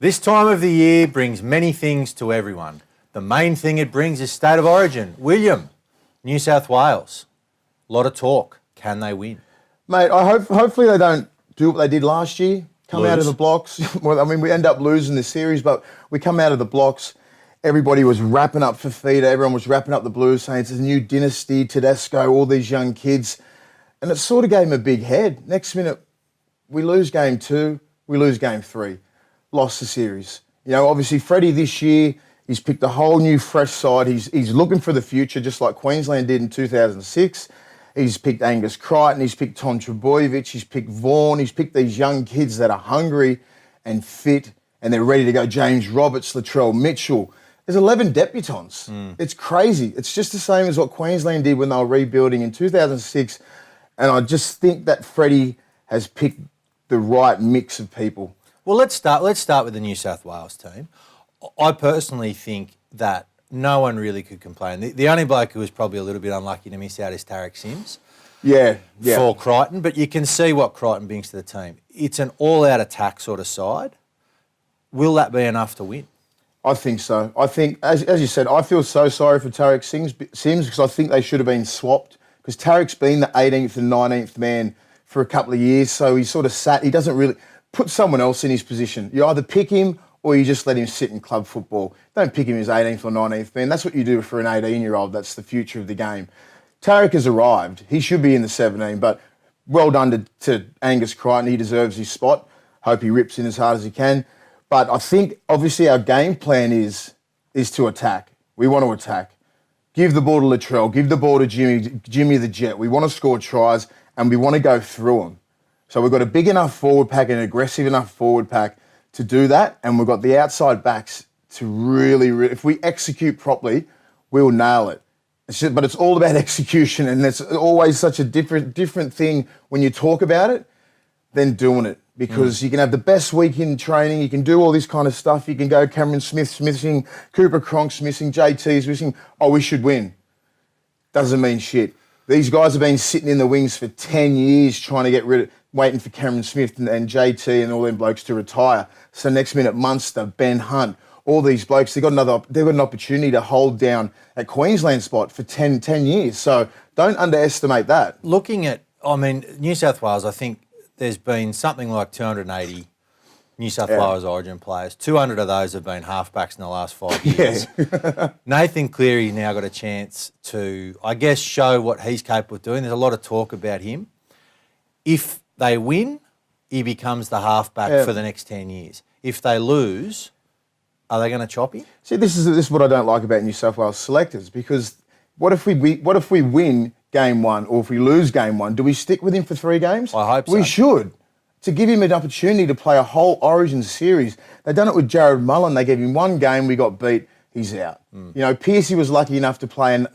This time of the year brings many things to everyone. The main thing it brings is State of Origin. William, New South Wales. A lot of talk. Can they win? Mate, hopefully they don't do what they did last year. Come out of the blocks. Well, I mean, we end up losing the series, but we come out of the blocks. Everybody was wrapping up Fafita. Everyone was wrapping up the Blues, saying it's a new dynasty, Tedesco, all these young kids. And it sort of gave them a big head. Next minute, we lose game 2, we lose game 3. Lost the series. You know, obviously Freddie this year, he's picked a whole new fresh side. He's looking for the future, just like Queensland did in 2006. He's picked Angus Crichton, he's picked Tom Trbojevic, he's picked Vaughan, he's picked these young kids that are hungry and fit and they're ready to go. James Roberts, Latrell Mitchell. There's 11 debutants. It's crazy. It's just the same as what Queensland did when they were rebuilding in 2006. And I just think that Freddie has picked the right mix of people. Well, let's start with the New South Wales team. I personally think that no one really could complain. The only bloke who was probably a little bit unlucky to miss out is Tariq Sims. Yeah. For Crichton, but you can see what Crichton brings to the team. It's an all-out attack sort of side. Will that be enough to win? I think so. I think, as you said, I feel so sorry for Tariq Sims because I think they should have been swapped because Tariq's been the 18th and 19th man for a couple of years, so he sort of sat. He doesn't really put someone else in his position. You either pick him or you just let him sit in club football. Don't pick him as 18th or 19th man. That's what you do for an 18-year-old. That's the future of the game. Tariq has arrived. He should be in the 17, but well done to Angus Crichton. He deserves his spot. Hope he rips in as hard as he can. But I think, obviously, our game plan is to attack. We want to attack. Give the ball to Latrell. Give the ball to Jimmy the Jet. We want to score tries, and we want to go through them. So we've got a big enough forward pack, an aggressive enough forward pack to do that, and we've got the outside backs to really, if we execute properly, we'll nail it. But it's all about execution, and it's always such a different thing when you talk about it than doing it. Because you can have the best week in training, you can do all this kind of stuff, you can go Cameron Smith's missing, Cooper Cronk's missing, JT's missing, we should win. Doesn't mean shit. These guys have been sitting in the wings for 10 years trying to get rid of, waiting for Cameron Smith and JT and all them blokes to retire. So next minute, Munster, Ben Hunt, all these blokes, they've got an opportunity to hold down a Queensland spot for 10 years. So don't underestimate that. Looking at, New South Wales, I think there's been something like 280 New South Wales Origin players. 200 of those have been halfbacks in the last 5 years. Nathan Cleary now got a chance to, I guess, show what he's capable of doing. There's a lot of talk about him. If they win, he becomes the halfback for the next 10 years. If they lose, are they going to chop him? See, this is what I don't like about New South Wales selectors, because what if we win game 1 or if we lose game 1, do we stick with him for 3 games? I hope so. We should. To give him an opportunity to play a whole Origin series. They've done it with Jared Mullen. They gave him 1 game, we got beat, he's out. You know, Pearcey was lucky enough to play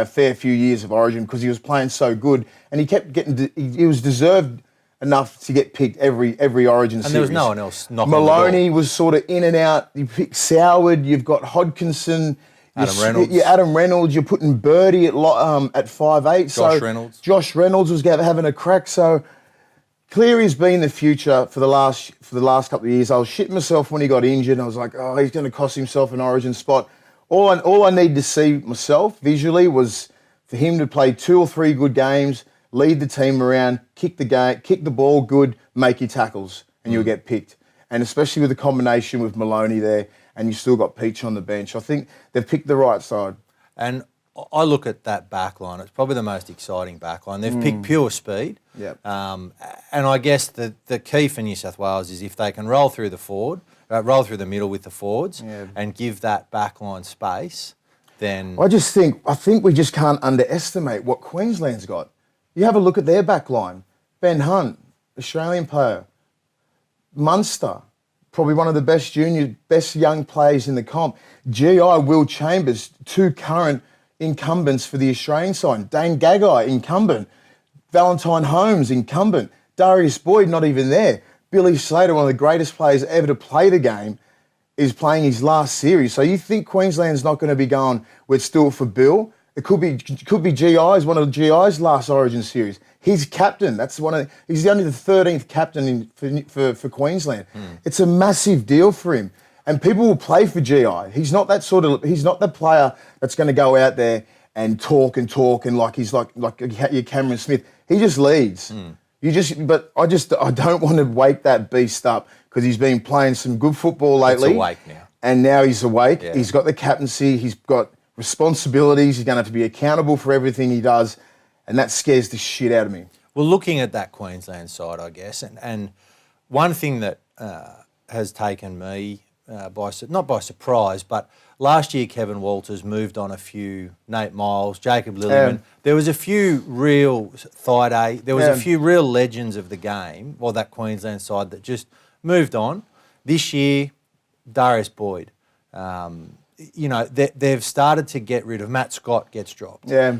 a fair few years of Origin because he was playing so good and he kept getting, he was deserved enough to get picked every Origin series. And there was no one else knocking Maloney was sort of in and out. You pick Soward, you've got Hodkinson, Adam Reynolds, you're putting Birdie at 5'8". Josh Reynolds was having a crack. So Cleary's been the future for the last couple of years. I was shitting myself when he got injured. I was like, he's going to cost himself an Origin spot. All I need to see myself visually was for him to play 2 or 3 good games, lead the team around, kick the ball good, make your tackles, and you'll get picked. And especially with the combination with Maloney there, and you still got Peach on the bench. I think they've picked the right side. And I look at that back line. It's probably the most exciting back line. They've picked pure speed. Yep. And I guess the key for New South Wales is if they can roll through the middle with the forwards and give that back line space, then... I think we just can't underestimate what Queensland's got. You have a look at their back line. Ben Hunt, Australian player. Munster, probably one of the best young players in the comp. GI, Will Chambers, 2 current incumbents for the Australian side. Dane Gagai, incumbent. Valentine Holmes, incumbent. Darius Boyd, not even there. Billy Slater, one of the greatest players ever to play the game, is playing his last series. So you think Queensland's not going to be going, we're still for Bill? It could be GI's, one of GI's last Origin series. He's captain. He's only the 13th captain for Queensland. It's a massive deal for him. And people will play for GI. He's not the player that's going to go out there and talk and like he's like your Cameron Smith. He just leads. I don't want to wake that beast up because he's been playing some good football lately. He's awake now. And now he's awake. Yeah. He's got the captaincy. He's got responsibilities. He's going to have to be accountable for everything he does. And that scares the shit out of me. Well, looking at that Queensland side, I guess, and one thing that has taken me not by surprise, but last year Kevin Walters moved on a few, Nate Miles, Jacob Lilliman. There was a few real there was a few real legends of the game, or that Queensland side, that just moved on. This year, Darius Boyd. They've started to get rid of Matt Scott gets dropped. Yeah.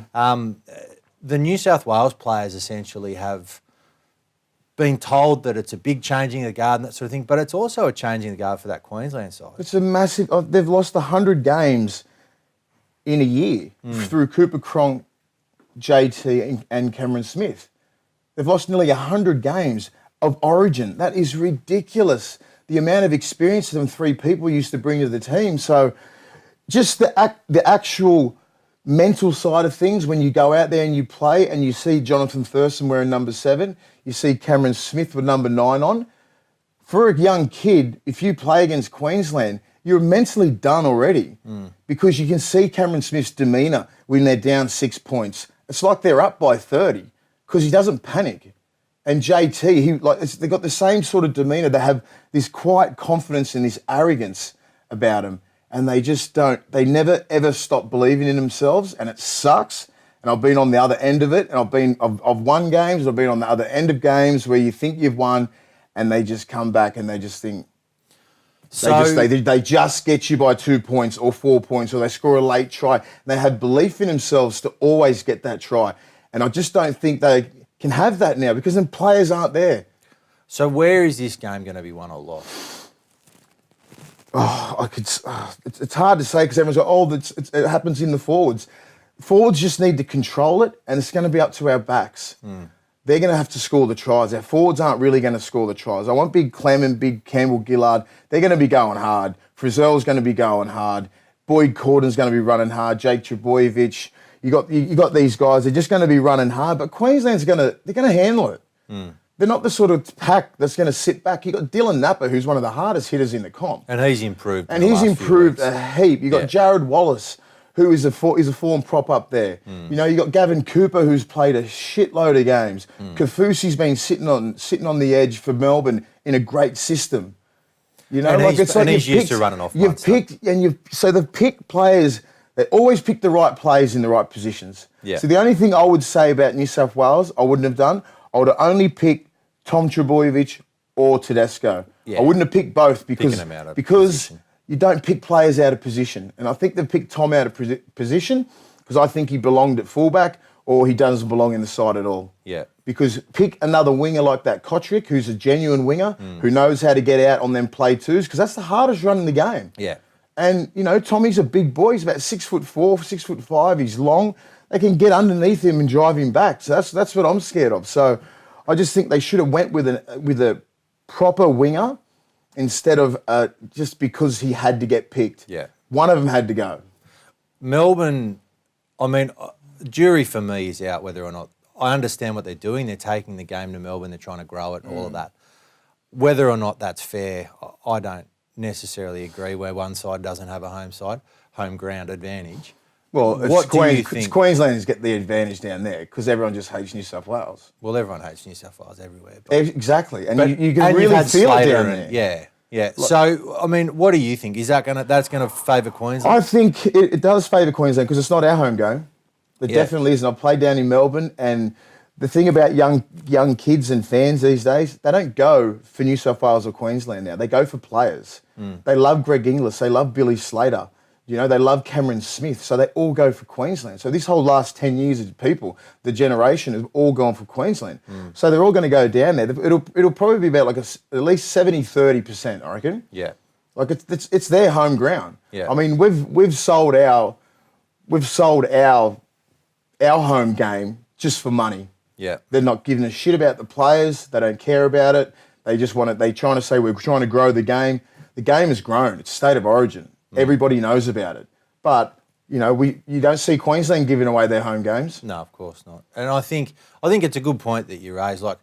The New South Wales players essentially have been told that it's a big changing of the guard and that sort of thing, but it's also a changing of the guard for that Queensland side. It's a massive... they've lost 100 games in a year through Cooper Cronk, JT and Cameron Smith. They've lost nearly 100 games of origin. That is ridiculous. The amount of experience them three people used to bring to the team. So just the actual mental side of things, when you go out there and you play and you see Jonathan Thurston wearing number 7, you see Cameron Smith with number 9 on. For a young kid, if you play against Queensland, you're mentally done already because you can see Cameron Smith's demeanour when they're down 6 points. It's like they're up by 30 because he doesn't panic. And JT, they've got the same sort of demeanour. They have this quiet confidence and this arrogance about them. And they never ever stop believing in themselves, and it sucks. And I've been on the other end of it, and I've won games, I've been on the other end of games where you think you've won, and they just come back and they just think, they just get you by 2 points or 4 points, or they score a late try. They have belief in themselves to always get that try. And I just don't think they can have that now because then players aren't there. So where is this game going to be won or lost? It's hard to say because everyone's like, it happens in the forwards. Forwards just need to control it, and it's going to be up to our backs. They're going to have to score the tries. Our forwards aren't really going to score the tries. I want Big Clem and Big Campbell Gillard. They're going to be going hard. Frizzell's going to be going hard. Boyd Corden's going to be running hard. Jake Trbojevic. You got these guys. They're just going to be running hard. But Queensland's they're going to handle it. They're not the sort of pack that's going to sit back. You've got Dylan Napa, who's one of the hardest hitters in the comp. And he's improved. And he's improved a heap. You've got Jared Wallace, who is a form prop up there. You got Gavin Cooper, who's played a shitload of games. Kafusi's been sitting on the edge for Melbourne in a great system. He's used to running off. So they've picked players. They always pick the right players in the right positions. Yeah. So the only thing I would say about New South Wales, I wouldn't have done. I would have only picked Tom Trbojevic or Tedesco. Yeah. I wouldn't have picked both because you don't pick players out of position. And I think they've picked Tom out of position because I think he belonged at fullback or he doesn't belong in the side at all. Yeah. Because pick another winger like that, Kotrick, who's a genuine winger, who knows how to get out on them play twos, because that's the hardest run in the game. Yeah. And, Tommy's a big boy. He's about 6'4", 6'5". He's long. They can get underneath him and drive him back. So that's what I'm scared of. So I just think they should have went with a proper winger instead of just because he had to get picked. Yeah. One of them had to go. Melbourne, jury for me is out whether or not... I understand what they're doing. They're taking the game to Melbourne. They're trying to grow it, all of that. Whether or not that's fair, I don't necessarily agree where one side doesn't have a home ground advantage. Well, it's Queenslanders get the advantage down there because everyone just hates New South Wales. Well, everyone hates New South Wales everywhere. Exactly. And you can really feel it down there. Yeah. So, what do you think? Is that's going to favour Queensland? I think it does favour Queensland because it's not our home game. It definitely isn't. I've played down in Melbourne, and the thing about young kids and fans these days, they don't go for New South Wales or Queensland now. They go for players. They love Greg Inglis. They love Billy Slater. They love Cameron Smith. So they all go for Queensland. So this whole last 10 years of people, the generation, have all gone for Queensland. So they're all going to go down there. It'll probably be about at least 70-30%, I reckon. Yeah. It's their home ground. Yeah. We've sold our home game just for money. Yeah. They're not giving a shit about the players. They don't care about it. They just want it. They're trying to say we're trying to grow the game. The game has grown. It's state of origin. Everybody knows about it. But, you don't see Queensland giving away their home games. No, of course not. And I think it's a good point that you raise. Like,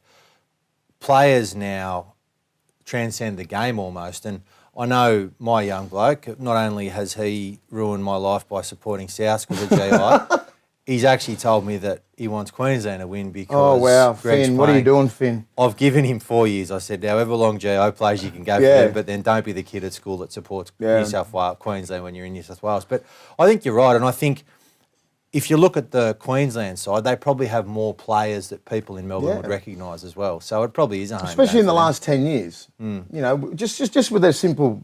players now transcend the game almost. And I know my young bloke, not only has he ruined my life by supporting South because of GI, he's actually told me that he wants Queensland to win because... Oh, wow. Greg's Finn, what are you doing, Finn? I've given him 4 years. I said, however long GI plays, you can go for them, but then don't be the kid at school that supports New South Wales, Queensland when you're in New South Wales. But I think you're right, and I think if you look at the Queensland side, they probably have more players that people in Melbourne would recognise as well. So it probably is a home especially game in the for them. last 10 years. Just with their simple,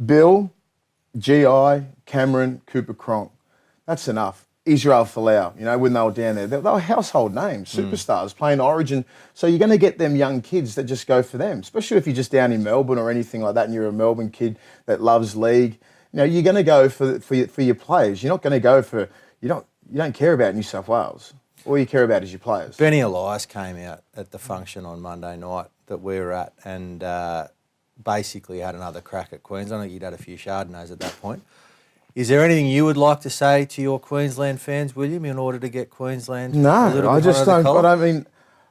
Bill, GI, Cameron, Cooper Cronk. That's enough. Israel Folau, when they were down there, they were household names, superstars playing Origin. So you're going to get them young kids that just go for them, especially if you're just down in Melbourne or anything like that and you're a Melbourne kid that loves league. You're going to go for your players. You're not going to go for... You don't care about New South Wales. All you care about is your players. Benny Elias came out at the function on Monday night that we were at and basically had another crack at Queensland. I think he'd had a few Chardonnays at that point. Is there anything you would like to say to your Queensland fans, William, in order to get Queensland? No, I just don't. Collar? I mean,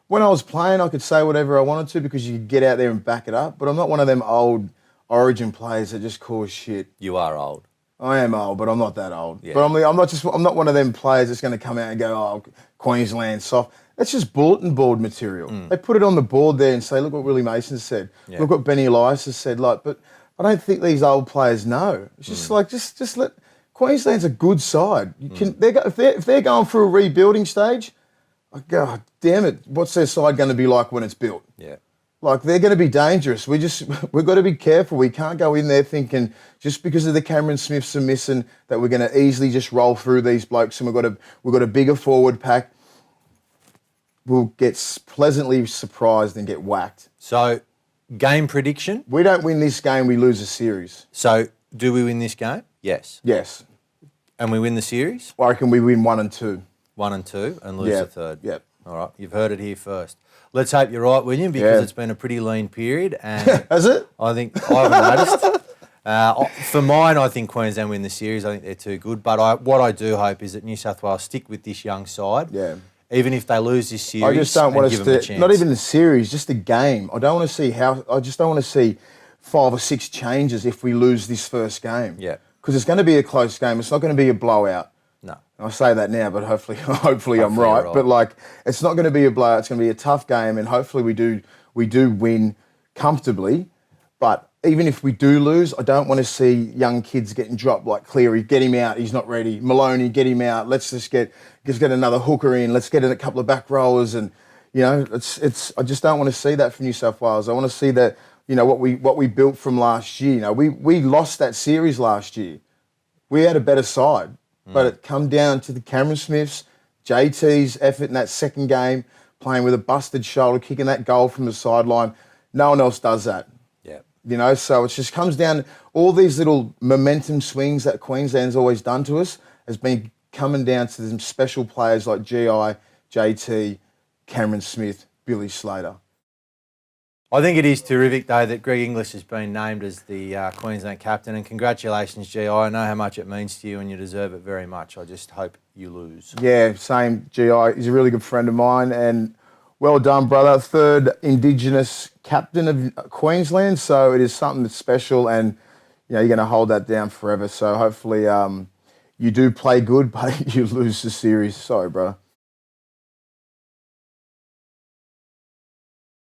when I was playing, I could say whatever I wanted to because you could get out there and back it up. But I'm not one of them old Origin players that just cause shit. You are old. I am old, but I'm not that old. Yeah. But I'm not one of them players that's going to come out and go, oh, Queensland soft. That's just bulletin board material. They put it on the board there and say, look what Willie Mason said. Yeah. Look what Benny Elias has said. But I don't think these old players know. It's just just let Queensland's a good side. You can if they're going through a rebuilding stage, God damn it, what's their side going to be like when it's built? Yeah. They're going to be dangerous. We've got to be careful. We can't go in there thinking just because of the Cameron Smiths are missing that we're going to easily just roll through these blokes and we've got a bigger forward pack. We'll get pleasantly surprised and get whacked. So, game prediction? We don't win this game, we lose a series. So, do we win this game? Yes. Yes. And we win the series? I reckon we win 1 and 2. 1 and 2 and lose the third? Yep. All right, you've heard it here first. Let's hope you're right, William, because it's been a pretty lean period. And has it? I haven't noticed. For mine, I think Queensland win the series. I think they're too good. But what I do hope is that New South Wales stick with this young side. Yeah. Even if they lose this series, I just don't want give them a chance. Not even the series, just the game. I just don't want to see 5 or 6 changes if we lose this first game. Yeah. Because it's going to be a close game. It's not going to be a blowout. No. I say that now, but hopefully I'm right. But it's not going to be a blowout. It's going to be a tough game, and hopefully we do win comfortably. But even if we do lose, I don't want to see young kids getting dropped like Cleary. Get him out. He's not ready. Maloney, get him out. Let's just get another hooker in. Let's get in a couple of back rowers, and it's. I just don't want to see that from New South Wales. I want to see that what we built from last year. We lost that series last year. We had a better side. But it come down to the Cameron Smiths, JT's effort in that second game, playing with a busted shoulder, kicking that goal from the sideline. No one else does that. Yeah. So it just comes down, all these little momentum swings that Queensland's always done to us has been coming down to some special players like GI, JT, Cameron Smith, Billy Slater. I think it is terrific, though, that Greg Inglis has been named as the Queensland captain. And congratulations, GI. I know how much it means to you and you deserve it very much. I just hope you lose. Yeah, same, GI. He's a really good friend of mine. And well done, brother. 3rd Indigenous captain of Queensland. So it is something that's special and, you're going to hold that down forever. So hopefully you do play good, but you lose the series. Sorry, bro.